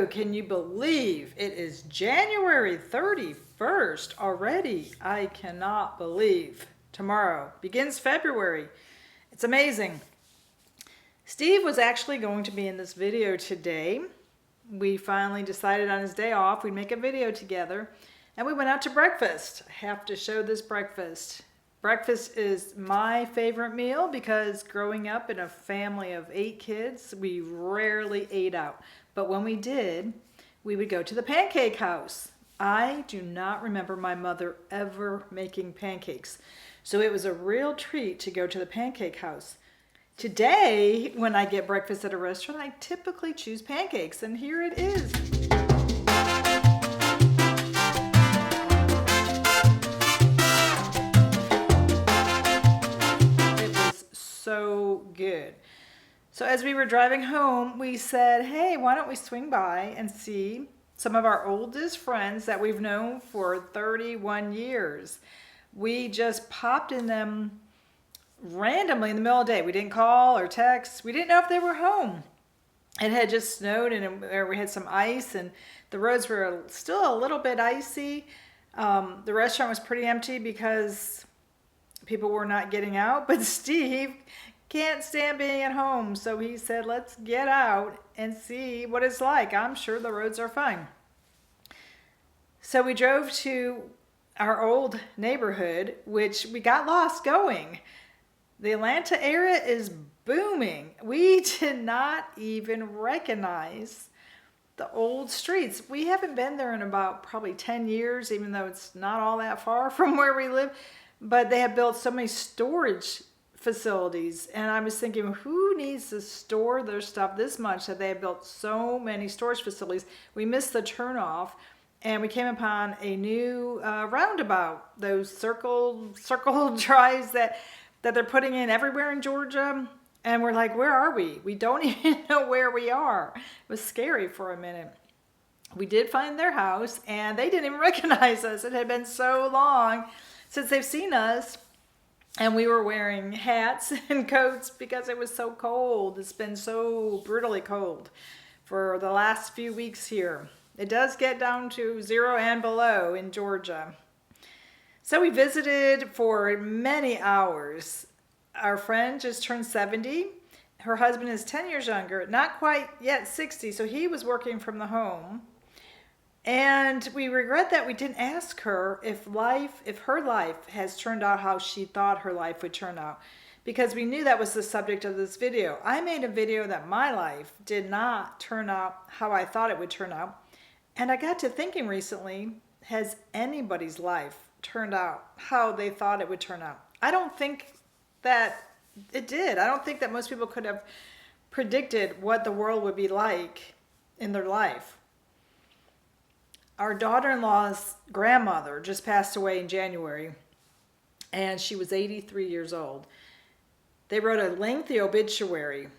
can you believe it is January 31st already? I cannot believe. Tomorrow begins February. It's amazing. Steve was actually going to be in this video today. We finally decided on his day off we'd make a video together, and we went out to breakfast. I have to show this breakfast. Breakfast is my favorite meal because growing up in a family of 8 kids, we rarely ate out. But when we did, we would go to the pancake house. I do not remember my mother ever making pancakes, so it was a real treat to go to the pancake house. Today, when I get breakfast at a restaurant, I typically choose pancakes, and here it is. It was so good. So as we were driving home, we said, hey, why don't we swing by and see some of our oldest friends that we've known for 31 years. We just popped in them randomly in the middle of the day. We didn't call or text. We didn't know if they were home. It had just snowed and we had some ice and the roads were still a little bit icy. The restaurant was pretty empty because people were not getting out, but Steve can't stand being at home. So he said, let's get out and see what it's like. I'm sure the roads are fine. So we drove to our old neighborhood, which we got lost going. The Atlanta area is booming. We did not even recognize the old streets. We haven't been there in about probably 10 years, even though it's not all that far from where we live. But they have built so many storage facilities. And I was thinking, who needs to store their stuff this much that they have built so many storage facilities? We missed the turnoff. And we came upon a new roundabout, those circle drives that they're putting in everywhere in Georgia. And we're like, where are we? We don't even know where we are. It was scary for a minute. We did find their house, and they didn't even recognize us. It had been so long since they've seen us. And we were wearing hats and coats because it was so cold. It's been so brutally cold for the last few weeks here. It does get down to 0 and below in Georgia. So we visited for many hours. Our friend just turned 70. Her husband is 10 years younger, not quite yet 60, so he was working from the home. And we regret that we didn't ask her if her life has turned out how she thought her life would turn out, because we knew that was the subject of this video. I made a video that my life did not turn out how I thought it would turn out. And I got to thinking recently, has anybody's life turned out how they thought it would turn out? I don't think that it did. I don't think that most people could have predicted what the world would be like in their life. Our daughter-in-law's grandmother just passed away in January, and she was 83 years old. They wrote a lengthy obituary,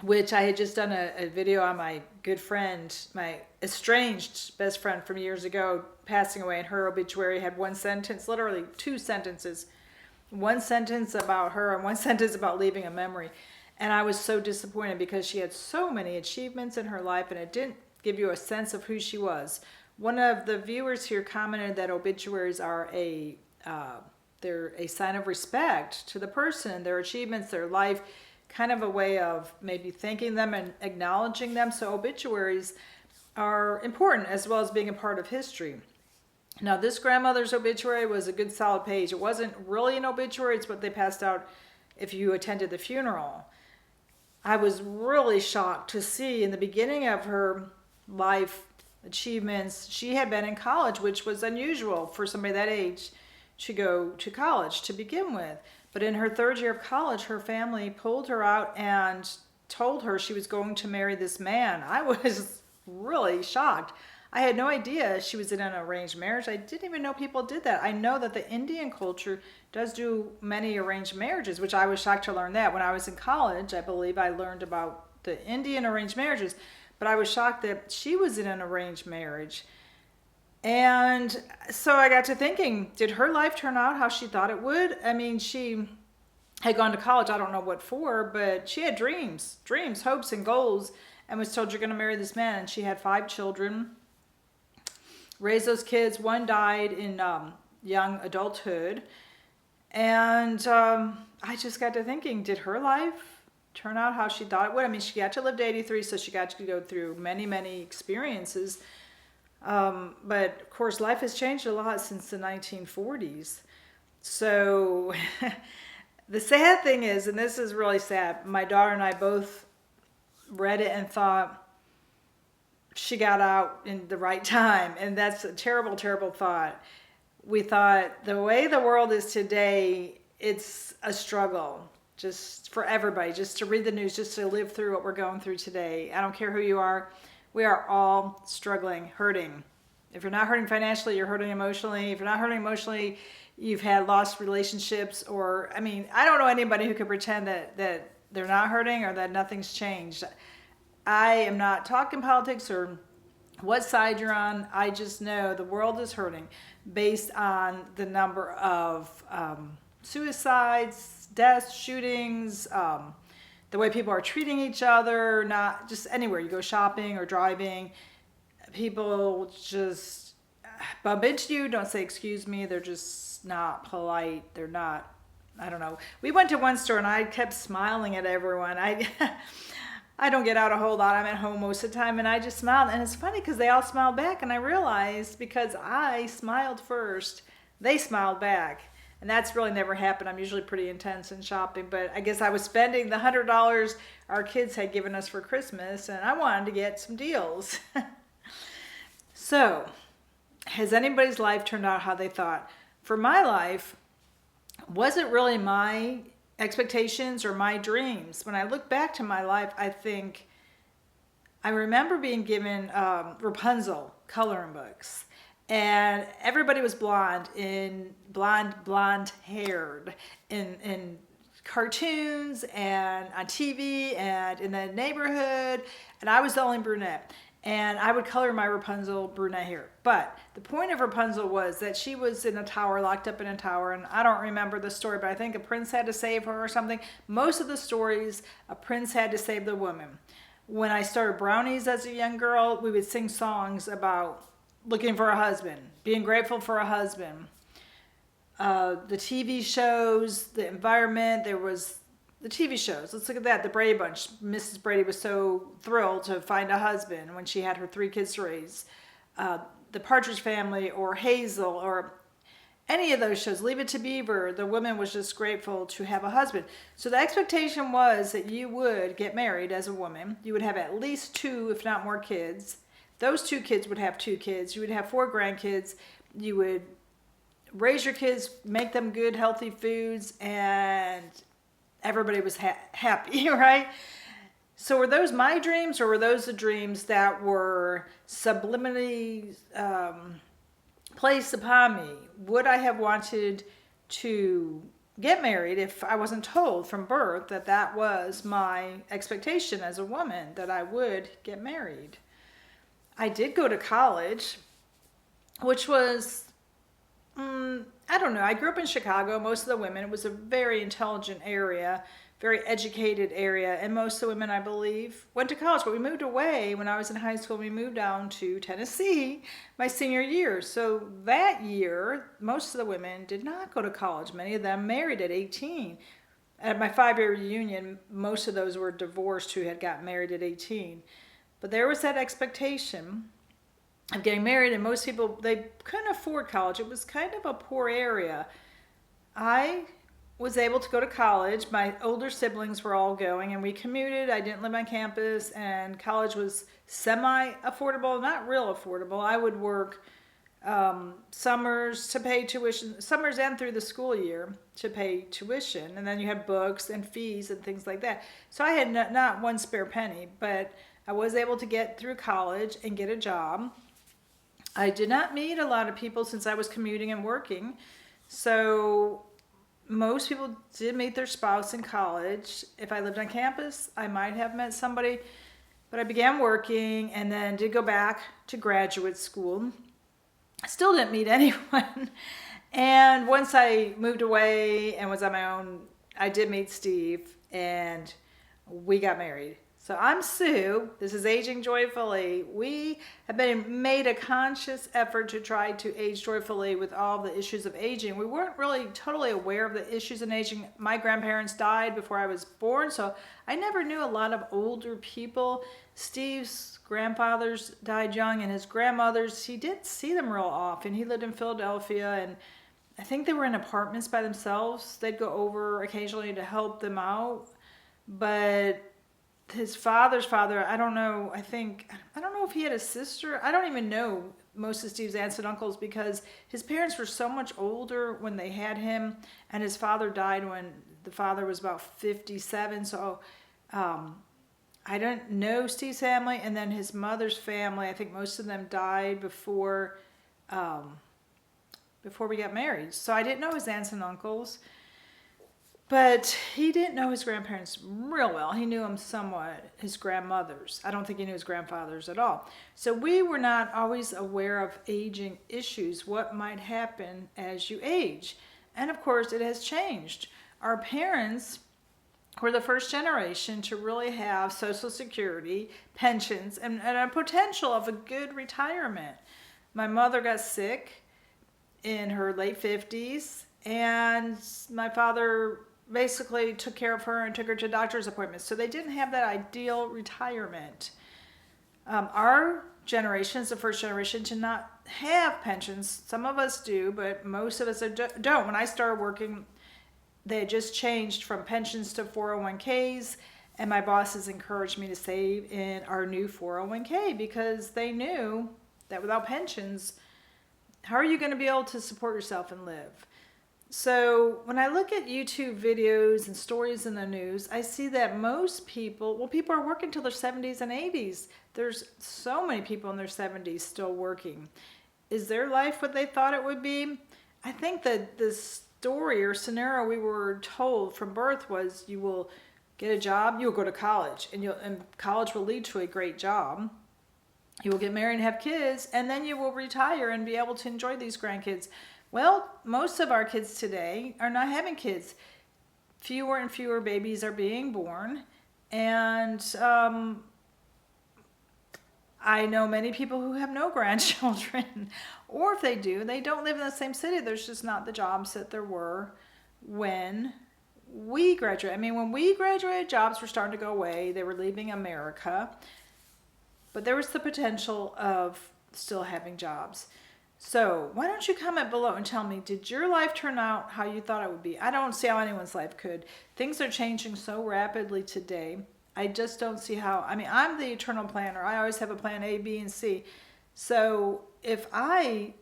which I had just done a video on my good friend, my estranged best friend from years ago, passing away, and her obituary had one sentence, literally 2 sentences. One sentence about her and one sentence about leaving a memory. And I was so disappointed because she had so many achievements in her life and it didn't give you a sense of who she was. One of the viewers here commented that obituaries are they're a sign of respect to the person, their achievements, their life, kind of a way of maybe thanking them and acknowledging them. So obituaries are important as well as being a part of history. Now, this grandmother's obituary was a good solid page. It wasn't really an obituary. It's what they passed out if you attended the funeral. I was really shocked to see in the beginning of her life achievements, she had been in college, which was unusual for somebody that age to go to college to begin with. But in her 3rd year of college, her family pulled her out and told her she was going to marry this man. I was really shocked. I had no idea she was in an arranged marriage. I didn't even know people did that. I know that the Indian culture does do many arranged marriages, which I was shocked to learn that. When I was in college, I believe I learned about the Indian arranged marriages, but I was shocked that she was in an arranged marriage. And so I got to thinking, did her life turn out how she thought it would? I mean, she had gone to college, I don't know what for, but she had dreams, hopes, and goals. and was told, you're going to marry this man. And she had 5 children, raised those kids. One died in young adulthood. And I just got to thinking, did her life turn out how she thought it would? I mean, she got to live to 83, so she got to go through many, many experiences. But of course, life has changed a lot since the 1940s. So the sad thing is, and this is really sad, my daughter and I both read it and thought she got out in the right time. And that's a terrible, terrible thought. We thought the way the world is today, it's a struggle just for everybody, just to read the news, just to live through what we're going through today. I don't care who you are. We are all struggling, hurting. If you're not hurting financially, you're hurting emotionally. If you're not hurting emotionally, you've had lost relationships, or, I mean, I don't know anybody who could pretend that they're not hurting or that nothing's changed. I am not talking politics or what side you're on. I just know the world is hurting based on the number of suicides, deaths, shootings, the way people are treating each other, not just anywhere you go shopping or driving. People just bump into you, don't say excuse me. They're just not polite. They're not, I don't know. We went to one store and I kept smiling at everyone. I don't get out a whole lot. I'm at home most of the time, and I just smiled. And it's funny because they all smiled back, and I realized because I smiled first, they smiled back. And that's really never happened. I'm usually pretty intense in shopping, but I guess I was spending the $100 our kids had given us for Christmas, and I wanted to get some deals. So, has anybody's life turned out how they thought? For my life, was it really my expectations or my dreams? When I look back to my life, I think I remember being given Rapunzel coloring books, and everybody was blonde haired in cartoons and on TV and in the neighborhood, and I was the only brunette. And I would color my Rapunzel brunette hair. But the point of Rapunzel was that she was in a tower, locked up in a tower. And I don't remember the story, but I think a prince had to save her or something. Most of the stories, a prince had to save the woman. When I started Brownies as a young girl, we would sing songs about looking for a husband, being grateful for a husband. The TV shows, the environment, there was the TV shows. Let's look at that. The Brady Bunch. Mrs. Brady was so thrilled to find a husband when she had her 3 kids to raise. The Partridge Family or Hazel or any of those shows. Leave It to Beaver. The woman was just grateful to have a husband. So the expectation was that you would get married as a woman. You would have at least 2, if not more kids. Those 2 kids would have 2 kids. You would have 4 grandkids. You would raise your kids, make them good, healthy foods, and everybody was happy, right? So were those my dreams, or were those the dreams that were subliminally placed upon me? Would I have wanted to get married if I wasn't told from birth that that was my expectation as a woman, that I would get married? I did go to college, which was, I don't know. I grew up in Chicago. Most of the women, it was a very intelligent area, very educated area, and most of the women, I believe, went to college. But we moved away when I was in high school. We moved down to Tennessee my senior year. So that year, most of the women did not go to college. Many of them married at 18. At my 5-year reunion, most of those were divorced who had gotten married at 18. But there was that expectation of getting married, and most people, they couldn't afford college. It was kind of a poor area. I was able to go to college. My older siblings were all going, and we commuted. I didn't live on campus, and college was semi-affordable, not real affordable. I would work summers to pay tuition, summers and through the school year to pay tuition, and then you had books and fees and things like that. So I had not one spare penny, but I was able to get through college and get a job. I did not meet a lot of people since I was commuting and working. So most people did meet their spouse in college. If I lived on campus, I might have met somebody. But I began working and then did go back to graduate school. I still didn't meet anyone. And once I moved away and was on my own, I did meet Steve, and we got married. So I'm Sue. This is Aging Joyfully. We have made a conscious effort to try to age joyfully with all the issues of aging. We weren't really totally aware of the issues in aging. My grandparents died before I was born, so I never knew a lot of older people. Steve's grandfathers died young, and his grandmothers, he didn't see them real often. He lived in Philadelphia, and I think they were in apartments by themselves. They'd go over occasionally to help them out, but his father's father, I don't know, I don't know if he had a sister. I don't even know most of Steve's aunts and uncles because his parents were so much older when they had him, and his father died when the father was about 57. So I don't know Steve's family, and then his mother's family, I think most of them died before we got married. So I didn't know his aunts and uncles. But he didn't know his grandparents real well. He knew them somewhat, his grandmothers. I don't think he knew his grandfathers at all. So we were not always aware of aging issues, what might happen as you age. And of course, it has changed. Our parents were the first generation to really have Social Security, pensions, and a potential of a good retirement. My mother got sick in her late 50s, and my father basically took care of her and took her to doctor's appointments. So they didn't have that ideal retirement. Our generation is the first generation to not have pensions. Some of us do, but most of us don't. When I started working, they had just changed from pensions to 401ks, and my bosses encouraged me to save in our new 401k because they knew that without pensions, how are you going to be able to support yourself and live? So when I look at YouTube videos and stories in the news, I see that most people, people are working till their 70s and 80s. There's so many people in their 70s still working. Is their life what they thought it would be? I think that the story or scenario we were told from birth was you will get a job, you will go to college, and college will lead to a great job. You will get married and have kids, and then you will retire and be able to enjoy these grandkids. Well, most of our kids today are not having kids. Fewer and fewer babies are being born. And I know many people who have no grandchildren. Or if they do, they don't live in the same city. There's just not the jobs that there were when we graduated. I mean, when we graduated, jobs were starting to go away. They were leaving America. But there was the potential of still having jobs. So why don't you comment below and tell me, did your life turn out how you thought it would be? I don't see how anyone's life could. Things are changing so rapidly today. I just don't see how. I mean, I'm the eternal planner. I always have a plan A, B, and C. So and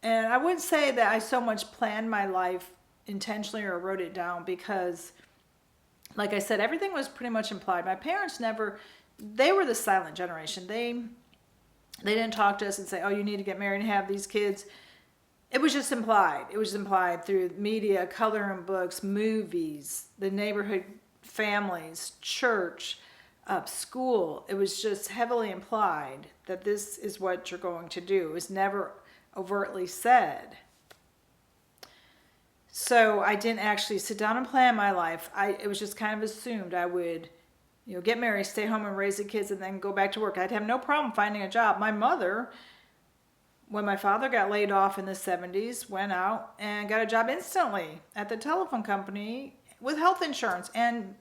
I wouldn't say that I so much planned my life intentionally or wrote it down because, like I said, everything was pretty much implied. My parents they were the silent generation. They didn't talk to us and say, oh, you need to get married and have these kids. It was just implied. It was implied through media, coloring books, movies, the neighborhood families, church, school. It was just heavily implied that this is what you're going to do. It was never overtly said. So I didn't actually sit down and plan my life. It was just kind of assumed I would get married, stay home and raise the kids, and then go back to work. I'd have no problem finding a job. My mother, when my father got laid off in the 70s, went out and got a job instantly at the telephone company with health insurance and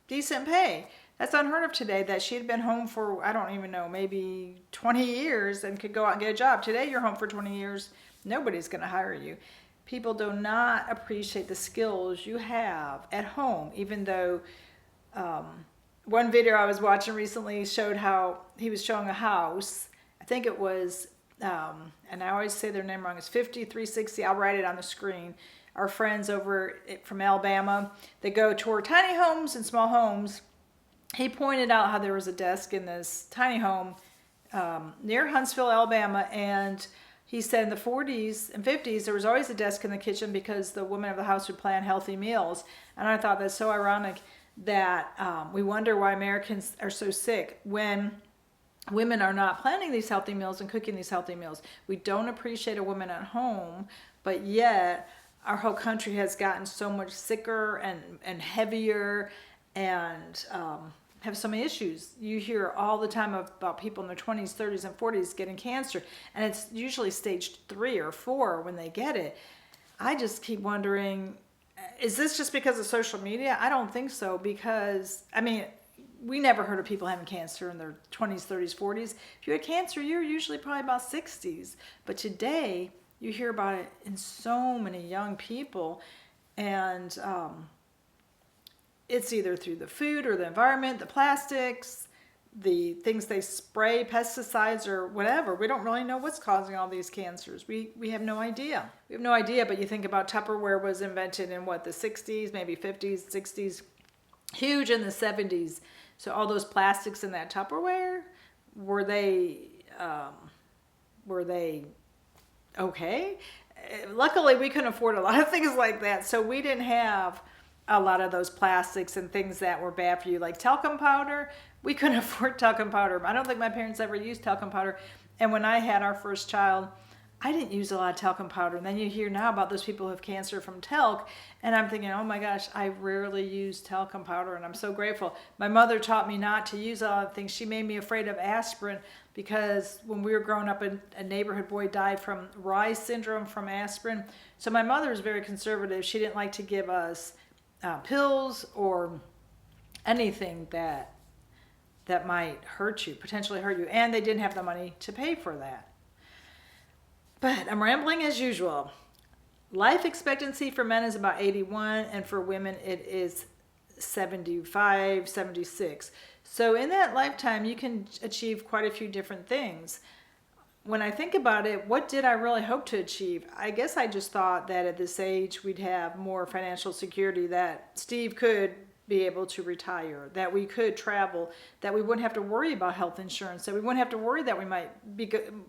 decent pay. That's unheard of today, that she had been home for, I don't even know, maybe 20 years and could go out and get a job. Today, you're home for 20 years, nobody's going to hire you. People do not appreciate the skills you have at home, even though one video I was watching recently showed how he was showing a house. I think it was, and I always say their name wrong, it's 5360. I'll write it on the screen. Our friends over from Alabama, they go tour tiny homes and small homes. He pointed out how there was a desk in this tiny home near Huntsville, Alabama, and he said in the 40s and 50s, there was always a desk in the kitchen because the woman of the house would plan healthy meals. And I thought that's so ironic that we wonder why Americans are so sick when women are not planning these healthy meals and cooking these healthy meals. We don't appreciate a woman at home, but yet our whole country has gotten so much sicker and heavier, and have so many issues. You hear all the time about people in their 20s, 30s, and 40s getting cancer, and it's usually stage 3 or 4 when they get it. I just keep wondering, is this just because of social media? I don't think so, because, I mean, we never heard of people having cancer in their 20s, 30s, 40s. If you had cancer, you're usually probably about 60s. But today, you hear about it in so many young people, and it's either through the food or the environment, the plastics, the things they spray, pesticides or whatever. We don't really know what's causing all these cancers. We have no idea. We have no idea, but you think about Tupperware was invented in what, the 60s, maybe 50s, 60s, huge in the 70s. So all those plastics in that Tupperware, were they okay? Luckily, we couldn't afford a lot of things like that, so we didn't have a lot of those plastics and things that were bad for you, like talcum powder. We couldn't afford talcum powder. I don't think my parents ever used talcum powder. And when I had our first child, I didn't use a lot of talcum powder. And then you hear now about those people who have cancer from talc. And I'm thinking, oh my gosh, I rarely use talcum powder. And I'm so grateful. My mother taught me not to use a lot of things. She made me afraid of aspirin, because when we were growing up, a neighborhood boy died from Rye syndrome from aspirin. So my mother was very conservative. She didn't like to give us pills or anything that might hurt you, potentially hurt you. And they didn't have the money to pay for that. But I'm rambling as usual. Life expectancy for men is about 81, and for women it is 75, 76. So in that lifetime, you can achieve quite a few different things. When I think about it, what did I really hope to achieve? I guess I just thought that at this age we'd have more financial security, that Steve could be able to retire, that we could travel, that we wouldn't have to worry about health insurance, that we wouldn't have to worry that we might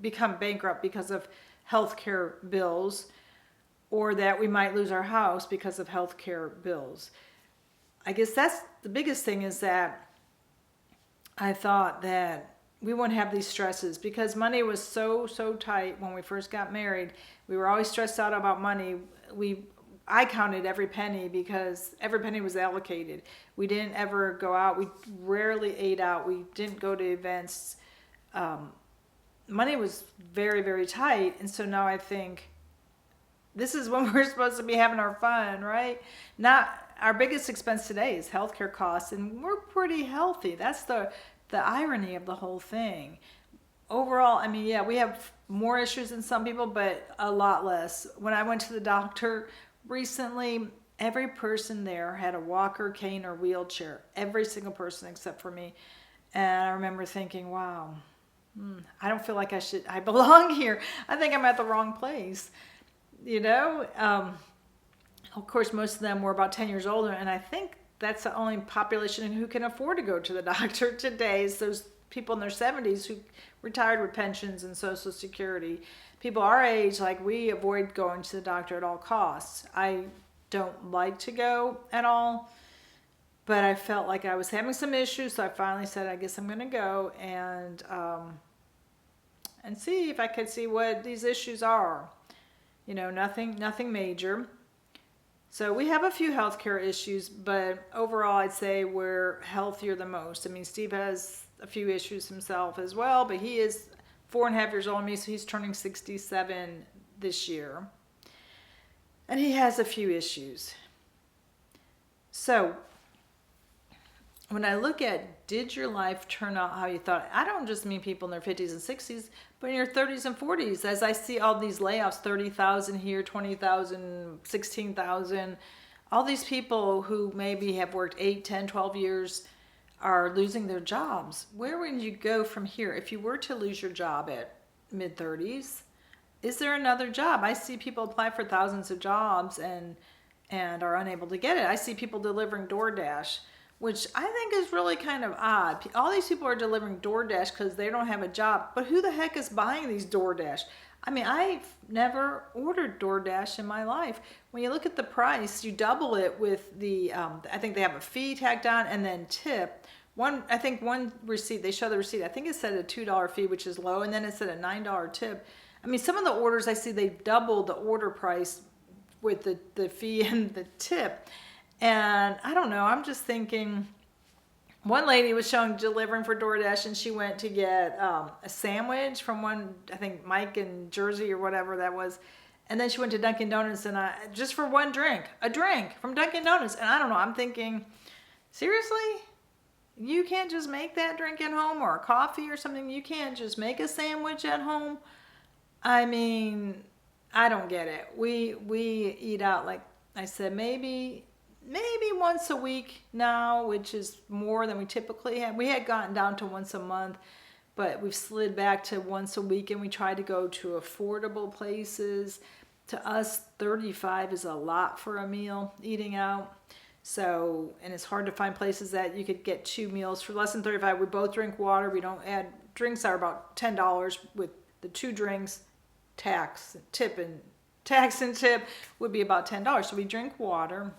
become bankrupt because of healthcare bills, or that we might lose our house because of healthcare bills. I guess that's the biggest thing, is that I thought that we wouldn't have these stresses, because money was so tight when we first got married. We were always stressed out about money. I counted every penny, because every penny was allocated. We didn't ever go out. We rarely ate out. We didn't go to events. Money was very, very tight. And so now I think this is when we're supposed to be having our fun, right? Not our biggest expense today is healthcare costs, and we're pretty healthy. That's the irony of the whole thing. Overall, I mean, yeah, we have more issues than some people, but a lot less. When I went to the doctor recently, every person there had a walker, cane, or wheelchair. Every single person except for me. And I remember thinking, wow, I don't feel like I belong here. I think I'm at the wrong place. You know, of course, most of them were about 10 years older, and I think that's the only population who can afford to go to the doctor today, is those people in their 70s who retired with pensions and Social Security. People our age, like, we avoid going to the doctor at all costs. I don't like to go at all, but I felt like I was having some issues, so I finally said, I guess I'm going to go and see if I could see what these issues are. You know, nothing major. So we have a few healthcare issues, but overall I'd say we're healthier than most. I mean, Steve has a few issues himself as well, but he is 4.5 years older than me, so he's turning 67 this year. And he has a few issues. So when I look at, did your life turn out how you thought? I don't just mean people in their 50s and 60s, but in your 30s and 40s. As I see all these layoffs, 30,000 here, 20,000, 16,000, all these people who maybe have worked 8, 10, 12 years are losing their jobs. Where would you go from here? If you were to lose your job at mid-30s, is there another job? I see people apply for thousands of jobs and are unable to get it. I see people delivering DoorDash, which I think is really kind of odd. All these people are delivering DoorDash because they don't have a job, but who the heck is buying these DoorDash? I mean, I've never ordered DoorDash in my life. When you look at the price, you double it with the, I think they have a fee tacked on and then tip. One receipt, they show the receipt, I think it said a $2 fee, which is low, and then it said a $9 tip. I mean, some of the orders I see, they double the order price with the fee and the tip. And I don't know, I'm just thinking, one lady was showing delivering for DoorDash, and she went to get a sandwich from one, I think Mike in Jersey or whatever that was. And then she went to Dunkin' Donuts and just for one drink, a drink from Dunkin' Donuts. And I don't know, I'm thinking, seriously? You can't just make that drink at home, or a coffee or something? You can't just make a sandwich at home? I mean, I don't get it. We eat out, like I said, maybe once a week now, which is more than we typically had. We had gotten down to once a month, but we've slid back to once a week, and we try to go to affordable places. To us, 35 is a lot for a meal eating out. So, and it's hard to find places that you could get 2 meals for less than 35. We both drink water. We don't add drinks are about $10 with the 2 drinks. Tax and tip would be about $10. So we drink water,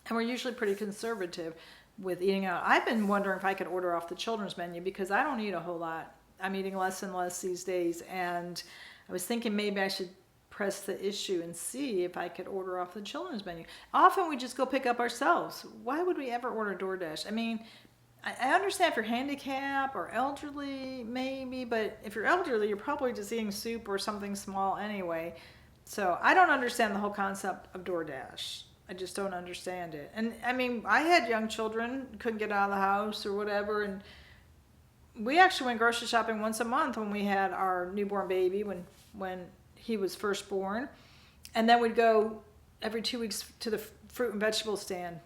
and we're usually pretty conservative with eating out. I've been wondering if I could order off the children's menu, because I don't eat a whole lot. I'm eating less and less these days, and I was thinking maybe I should press the issue and see if I could order off the children's menu. Often we just go pick up ourselves. Why would we ever order DoorDash? I mean, I understand if you're handicapped or elderly, maybe, but if you're elderly, you're probably just eating soup or something small anyway. So I don't understand the whole concept of DoorDash. I just don't understand it. And I mean, I had young children, couldn't get out of the house or whatever, and we actually went grocery shopping once a month when we had our newborn baby, when he was first born. And then we'd go every 2 weeks to the fruit and vegetable stand,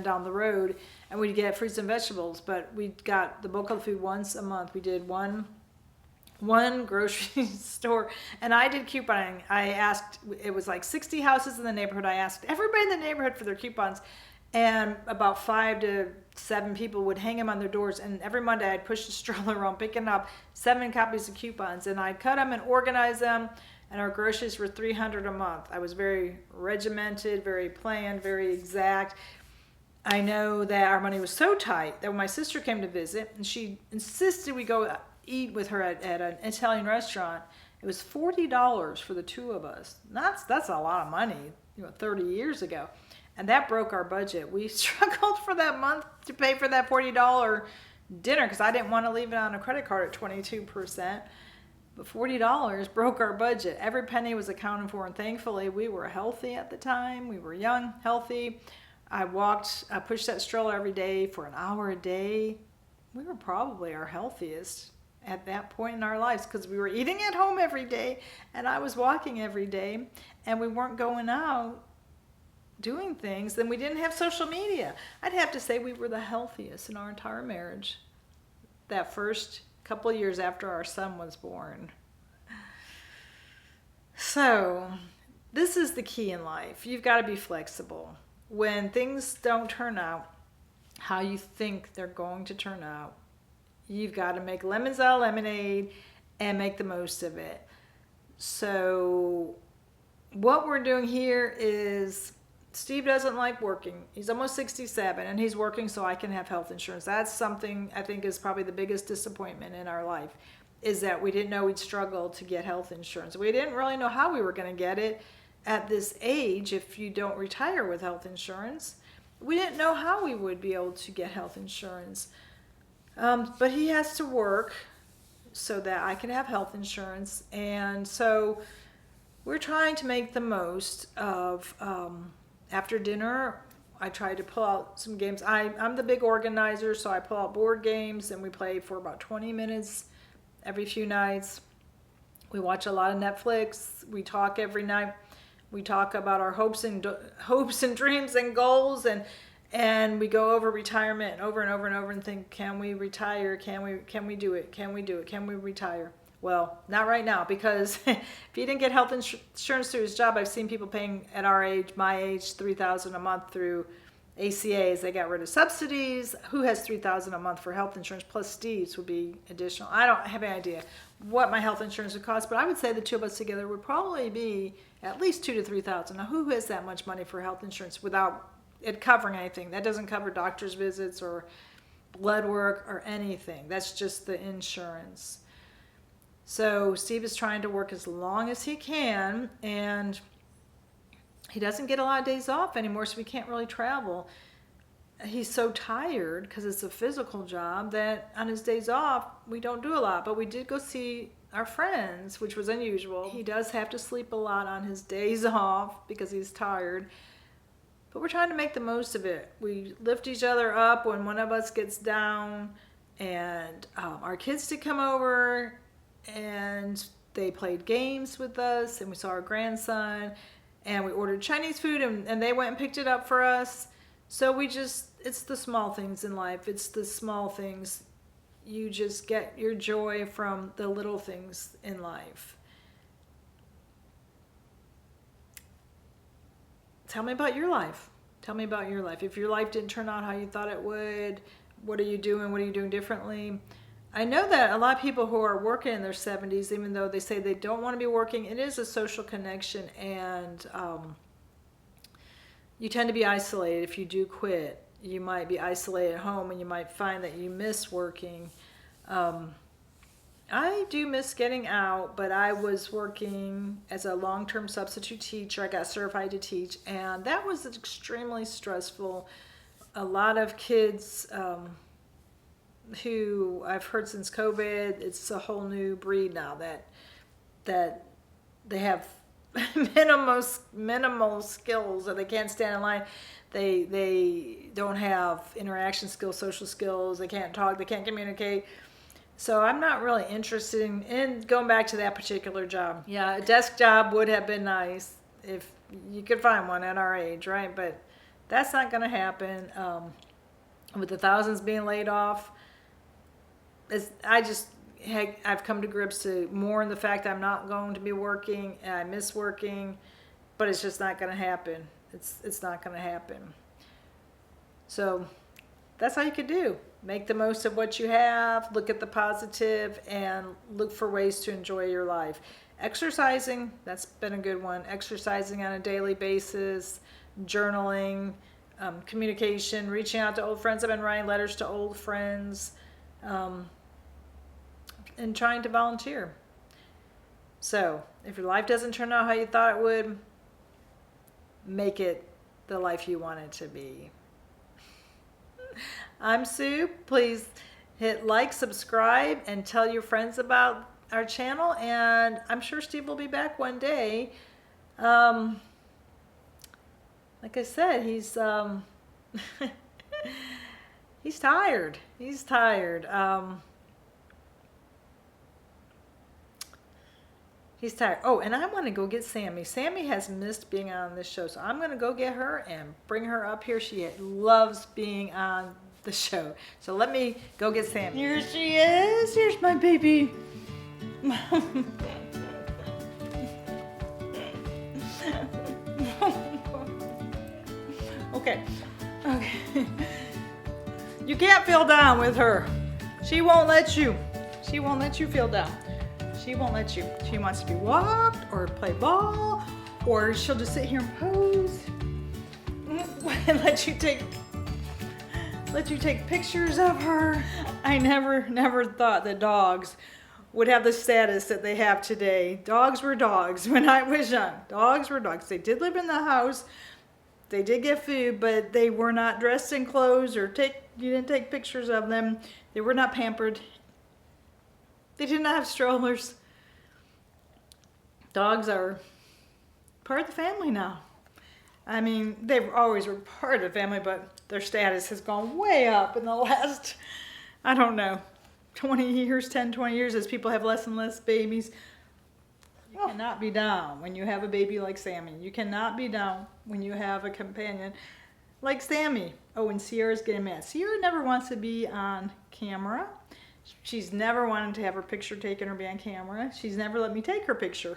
down the road, and we'd get fruits and vegetables. But we got the bulk of the food once a month. We did one grocery store, and I did couponing. I asked, it was like 60 houses in the neighborhood. I asked everybody in the neighborhood for their coupons, and about 5 to 7 people would hang them on their doors. And every Monday I'd push the stroller around picking up 7 copies of coupons, and I'd cut them and organize them. And our groceries were $300 a month. I was very regimented, very planned, very exact. I know that our money was so tight that when my sister came to visit, and she insisted we go eat with her at an Italian restaurant, it was $40 for the 2 of us. That's a lot of money, 30 years ago. And that broke our budget. We struggled for that month to pay for that $40 dinner, because I didn't want to leave it on a credit card at 22%. But $40 broke our budget. Every penny was accounted for, and thankfully we were healthy at the time. We were young, healthy. I pushed that stroller every day for an hour a day. We were probably our healthiest at that point in our lives, because we were eating at home every day, and I was walking every day, and we weren't going out doing things. Then we didn't have social media. I'd have to say we were the healthiest in our entire marriage that first couple of years after our son was born. So this is the key in life. You've got to be flexible. When things don't turn out how you think they're going to turn out, you've got to make lemons out of lemonade and make the most of it. So what we're doing here is, Steve doesn't like working. He's almost 67, and he's working so I can have health insurance. That's something I think is probably the biggest disappointment in our life, is that we didn't know we'd struggle to get health insurance. We didn't really know how we were going to get it at this age if you don't retire with health insurance. We didn't know how we would be able to get health insurance. But he has to work so that I can have health insurance. And so we're trying to make the most of... after dinner, I try to pull out some games. I'm the big organizer, so I pull out board games, and we play for about 20 minutes every few nights. We watch a lot of Netflix. We talk every night. We talk about our hopes and dreams and goals, and we go over retirement over and over and over and think, can we retire? Can we do it? Can we do it? Can we retire? Well, not right now, because if he didn't get health insurance through his job, I've seen people paying at our age, my age, $3,000 a month through ACAs. They got rid of subsidies. Who has $3,000 a month for health insurance? Plus Steve's would be additional. I don't have any idea what my health insurance would cost, but I would say the 2 of us together would probably be at least $2,000 to $3,000. Now, who has that much money for health insurance without it covering anything? That doesn't cover doctor's visits or blood work or anything. That's just the insurance. So Steve is trying to work as long as he can, and he doesn't get a lot of days off anymore, so we can't really travel. he's so tired because it's a physical job that on his days off, we don't do a lot. But we did go see our friends, which was unusual. He does have to sleep a lot on his days off because he's tired. But we're trying to make the most of it. We lift each other up when one of us gets down. And our kids did come over and they played games with us. And we saw our grandson. And we ordered Chinese food and they went and picked it up for us. So it's the small things in life. It's the small things. You just get your joy from the little things in life. Tell me about your life. Tell me about your life. If your life didn't turn out how you thought it would, what are you doing? What are you doing differently? I know that a lot of people who are working in their 70s, even though they say they don't want to be working, it is a social connection, and you tend to be isolated if you do quit. You might be isolated at home and you might find that you miss working. I do miss getting out, but I was working as a long-term substitute teacher. I got certified to teach, and that was extremely stressful. A lot of kids who I've heard since COVID, it's a whole new breed now that they have minimal skills, or they can't stand in line. They don't have interaction skills, social skills. They can't talk. They can't communicate. So I'm not really interested in going back to that particular job. Yeah, a desk job would have been nice if you could find one at our age, right? But that's not going to happen. With the thousands being laid off, I've come to grips to more in the fact I'm not going to be working, and I miss working, but it's just not going to happen. It's not going to happen. So that's all you could do. Make the most of what you have, look at the positive, and look for ways to enjoy your life. Exercising, that's been a good one. Exercising on a daily basis, journaling, communication, reaching out to old friends. I've been writing letters to old friends, and trying to volunteer. So if your life doesn't turn out how you thought it would, make it the life you want it to be. I'm Sue. Please hit like, subscribe, and tell your friends about our channel. And I'm sure Steve will be back one day. Like I said, he's he's tired. He's tired. He's tired. Oh, and I want to go get Sammi. Sammi has missed being on this show, so I'm going to go get her and bring her up here. She loves being on the show. So let me go get Sammi. Here she is. Here's my baby. Okay. You can't feel down with her. She won't let you. She won't let you feel down. She won't let you. She wants to be walked or play ball, or she'll just sit here and pose and let you take pictures of her. I never thought that dogs would have the status that they have today. Dogs were dogs when I was young. Dogs were dogs. They did live in the house. They did get food, but they were not dressed in clothes, or you didn't take pictures of them. They were not pampered. They did not have strollers. Dogs are part of the family now. I mean, they've always were part of the family, but their status has gone way up in the last, I don't know, 20 years, 10, 20 years, as people have less and less babies. You cannot be down when you have a baby like Sammi. You cannot be down when you have a companion like Sammi. Oh, and Sierra's getting mad. Sierra never wants to be on camera. She's never wanted to have her picture taken or be on camera. She's never let me take her picture.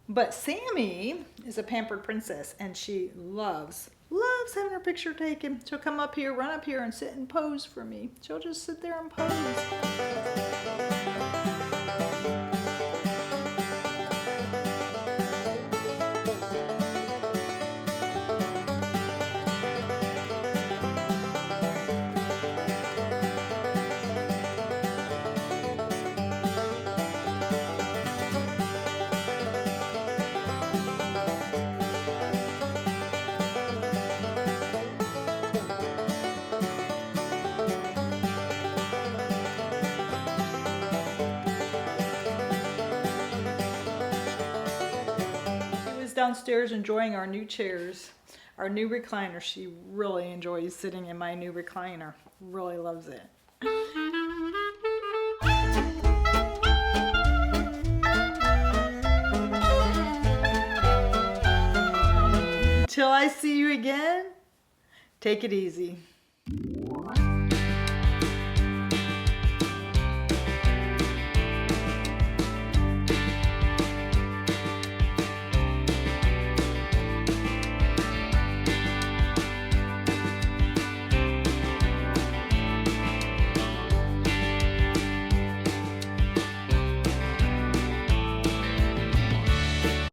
But Sammi is a pampered princess, and she loves having her picture taken. She'll come up here, run up here, and sit and pose for me. She'll just sit there and pose. downstairs enjoying our new chairs, our new recliner. She really enjoys sitting in my new recliner. Really loves it. Till I see you again, take it easy.